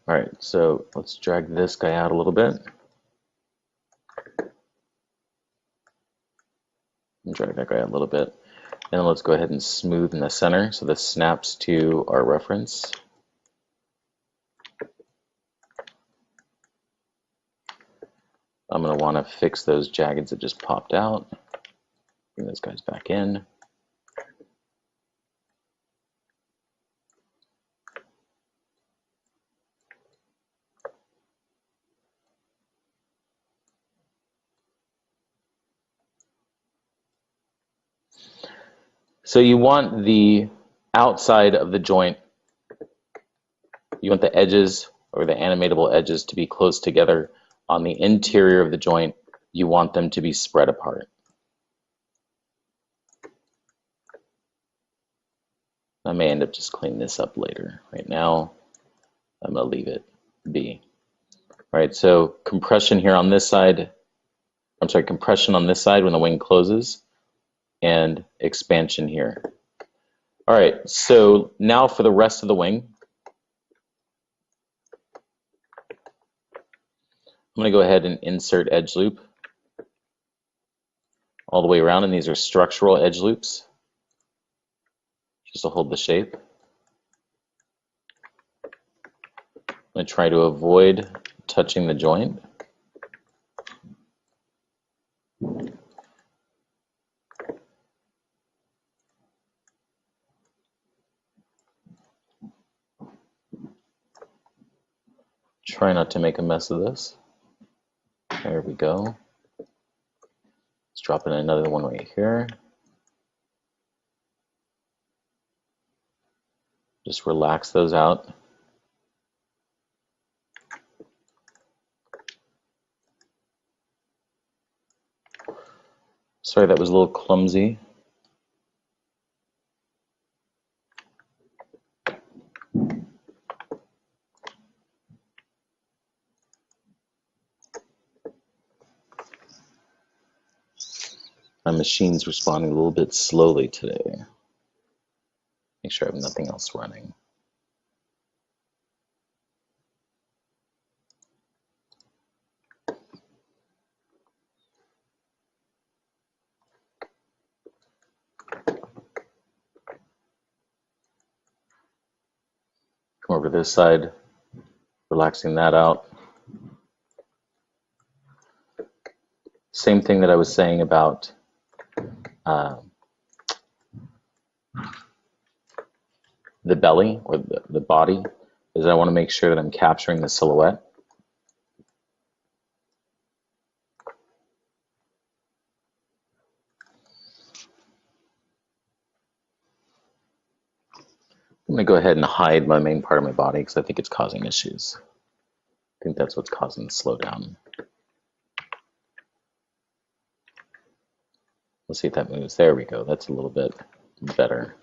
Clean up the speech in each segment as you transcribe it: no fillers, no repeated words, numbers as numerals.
All right, so let's drag this guy out a little bit. And drag that guy out a little bit. And let's go ahead and smooth in the center so this snaps to our reference. I'm going to want to fix those jaggeds that just popped out. Bring those guys back in. So you want the outside of the joint, you want the edges or the animatable edges to be close together. On the interior of the joint, you want them to be spread apart. I may end up just cleaning this up later. Right now, I'm going to leave it be. All right, so compression here on this side, I'm sorry, compression on this side when the wing closes, and expansion here. All right, so now for the rest of the wing, I'm going to go ahead and insert edge loop all the way around, and these are structural edge loops, just to hold the shape. I'm going to try to avoid touching the joint. Try not to make a mess of this. There we go. Let's drop in another one right here. Just relax those out. Sorry, that was a little clumsy. My machine's responding a little bit slowly today. Make sure I have nothing else running. Come over to this side, relaxing that out. Same thing that I was saying about the belly or the body, is I want to make sure that I'm capturing the silhouette. I'm going to go ahead and hide my main part of my body because I think it's causing issues. I think that's what's causing the slowdown. Let's see if that moves. There we go. That's a little bit better.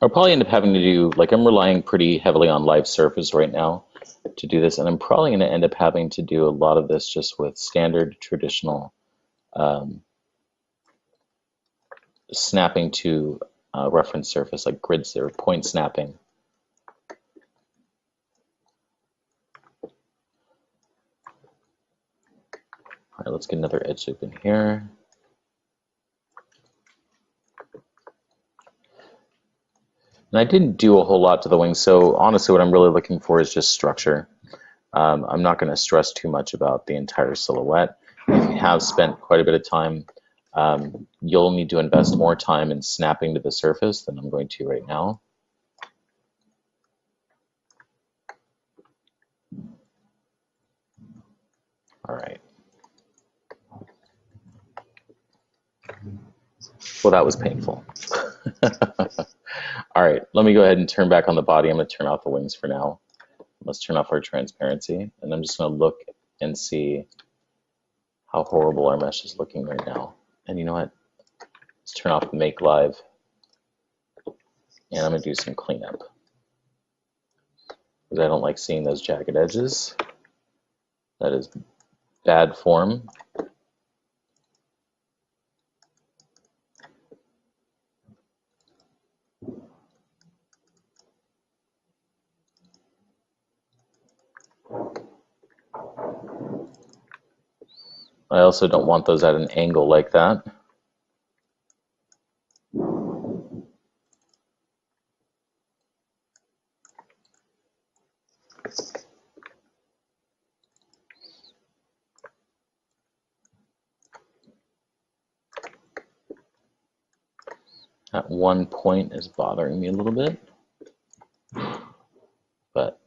I'll probably end up having to do, like, I'm relying pretty heavily on live surface right now to do this, and I'm probably going to end up having to do a lot of this just with standard traditional snapping to reference surface, like grids or point snapping. All right, let's get another edge loop in here. And I didn't do a whole lot to the wing, so honestly what I'm really looking for is just structure. I'm not going to stress too much about the entire silhouette. If you have spent quite a bit of time, you'll need to invest more time in snapping to the surface than I'm going to right now. All right. Well, that was painful. All right, let me go ahead and turn back on the body. I'm going to turn off the wings for now. Let's turn off our transparency, and I'm just going to look and see how horrible our mesh is looking right now. And you know what? Let's turn off the make live, and I'm going to do some cleanup, because I don't like seeing those jagged edges. That is bad form. I also don't want those at an angle like that. That one point is bothering me a little bit, but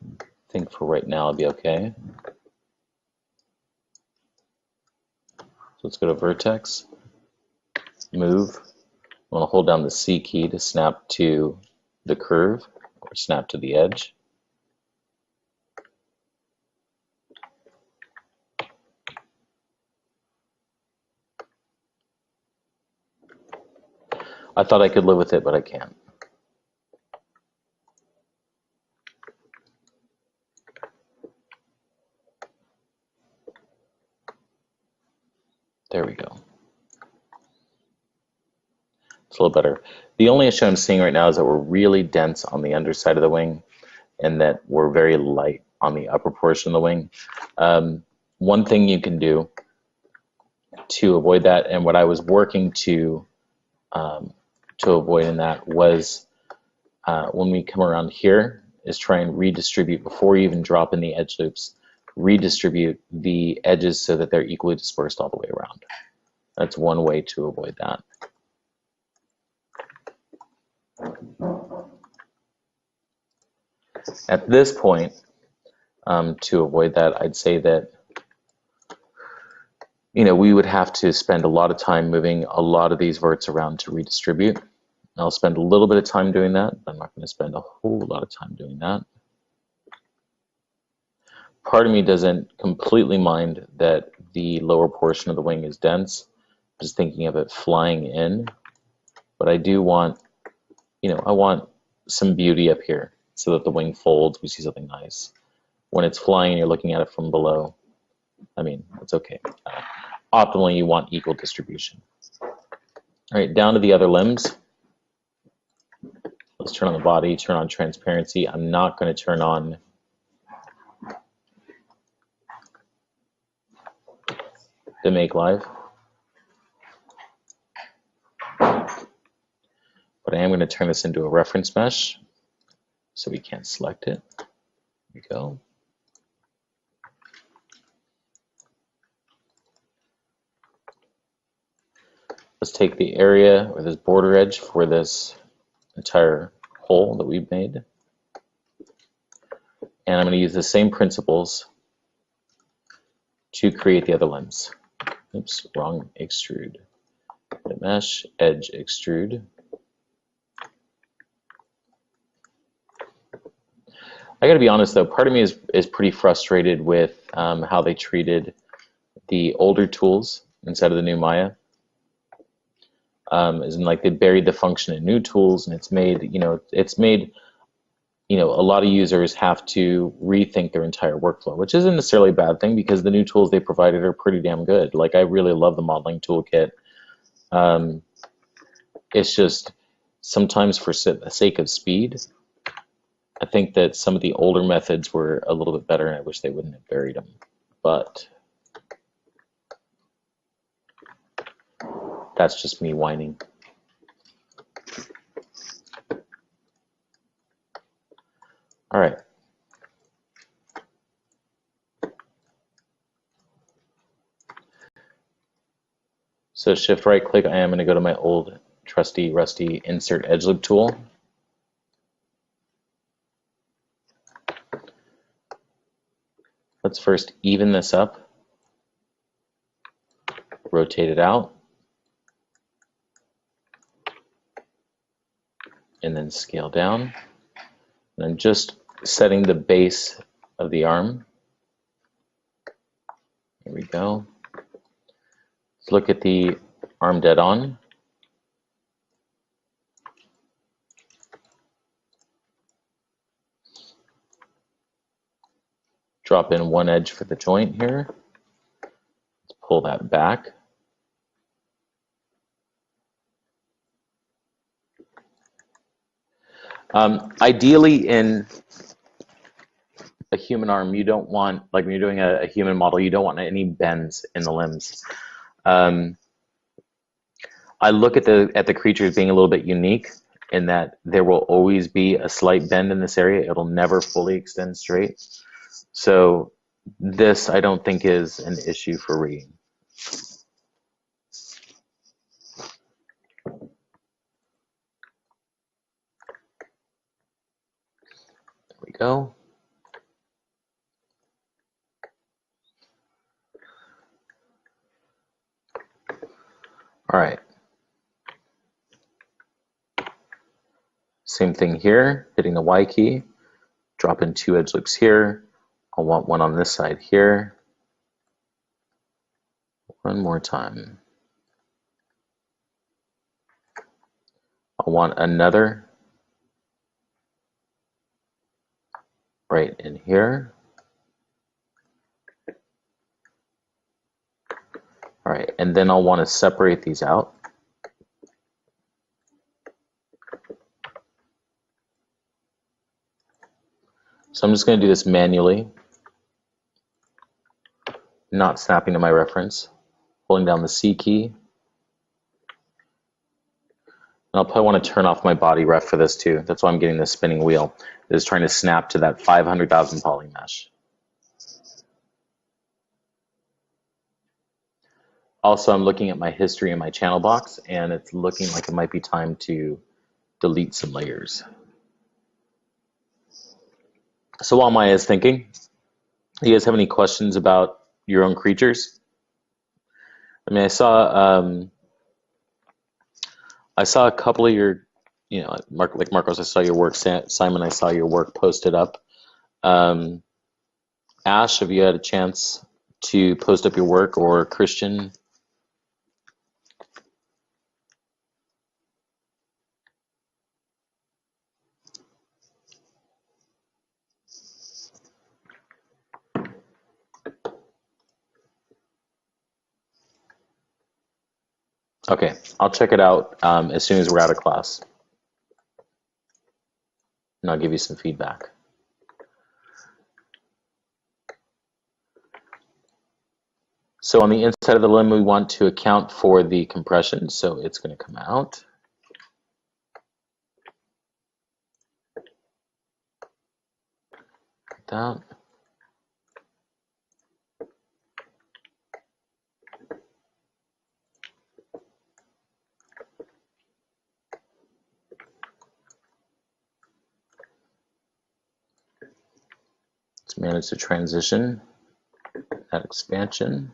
I think for right now I'll be okay. So let's go to vertex, move. I want to hold down the C key to snap to the curve or snap to the edge. I thought I could live with it, but I can't. There we go. It's a little better. The only issue I'm seeing right now is that we're really dense on the underside of the wing and that we're very light on the upper portion of the wing. One thing you can do to avoid that, and what I was working to avoid in that was when we come around here, is try and redistribute before you even drop in the edge loops, redistribute the edges so that they're equally dispersed all the way around. That's one way to avoid that. At this point, to avoid that, I'd say that we would have to spend a lot of time moving a lot of these verts around to redistribute. I'll spend a little bit of time doing that. I'm not going to spend a whole lot of time doing that. Part of me doesn't completely mind that the lower portion of the wing is dense, just thinking of it flying in. But I do want, I want some beauty up here so that the wing folds, we see something nice. When it's flying and you're looking at it from below, I mean, it's okay. Optimally, you want equal distribution. All right, down to the other limbs. Let's turn on the body, turn on transparency. I'm not going to turn on the make live, but I am going to turn this into a reference mesh so we can't select it. There we go. Let's take the area or this border edge for this entire hole that we've made, and I'm going to use the same principles to create the other limbs. Oops, wrong extrude. The mesh, edge, extrude. I got to be honest though, part of me is pretty frustrated with how they treated the older tools inside of the new Maya. As in, like, they buried the function in new tools, and it's made a lot of users have to rethink their entire workflow, which isn't necessarily a bad thing because the new tools they provided are pretty damn good. Like, I really love the modeling toolkit. It's just sometimes for the sake of speed, I think that some of the older methods were a little bit better, and I wish they wouldn't have buried them. But that's just me whining. All right. So shift right click, I am going to go to my old trusty rusty insert edge loop tool. Let's first even this up, rotate it out. and then scale down. And I'm just setting the base of the arm. Here we go. Let's look at the arm dead on. Drop in one edge for the joint here. Let's pull that back. Ideally, in a human arm, you don't want, like when you're doing a human model, you don't want any bends in the limbs. I look at the creatures being a little bit unique in that there will always be a slight bend in this area. It'll never fully extend straight. So this, I don't think, is an issue for reading. There we go. All right. Same thing here, hitting the Y key, drop in 2 edge loops here. I'll want one on this side here. One more time. I'll want another right in here. All right, and then I'll want to separate these out. So I'm just going to do this manually, not snapping to my reference, holding down the C key. And I'll probably want to turn off my body ref for this too. That's why I'm getting this spinning wheel. It's trying to snap to that 500,000 poly mesh. Also, I'm looking at my history in my channel box, and it's looking like it might be time to delete some layers. So while Maya is thinking, do you guys have any questions about your own creatures? I mean, I saw a couple of your, you know, like Marcos, I saw your work. Simon, I saw your work posted up. Ash, have you had a chance to post up your work, or Christian? Okay, I'll check it out as soon as we're out of class. And I'll give you some feedback. So on the inside of the limb, we want to account for the compression. So it's going to come out. Like that. Let's manage the transition, that expansion.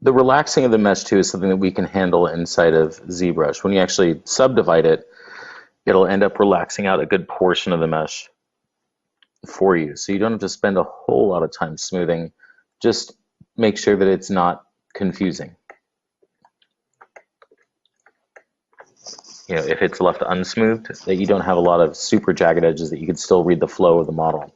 The relaxing of the mesh too is something that we can handle inside of ZBrush. When you actually subdivide it, it'll end up relaxing out a good portion of the mesh for you. So you don't have to spend a whole lot of time smoothing. Just make sure that it's not confusing. You know, if it's left unsmoothed, that you don't have a lot of super jagged edges, that you can still read the flow of the model.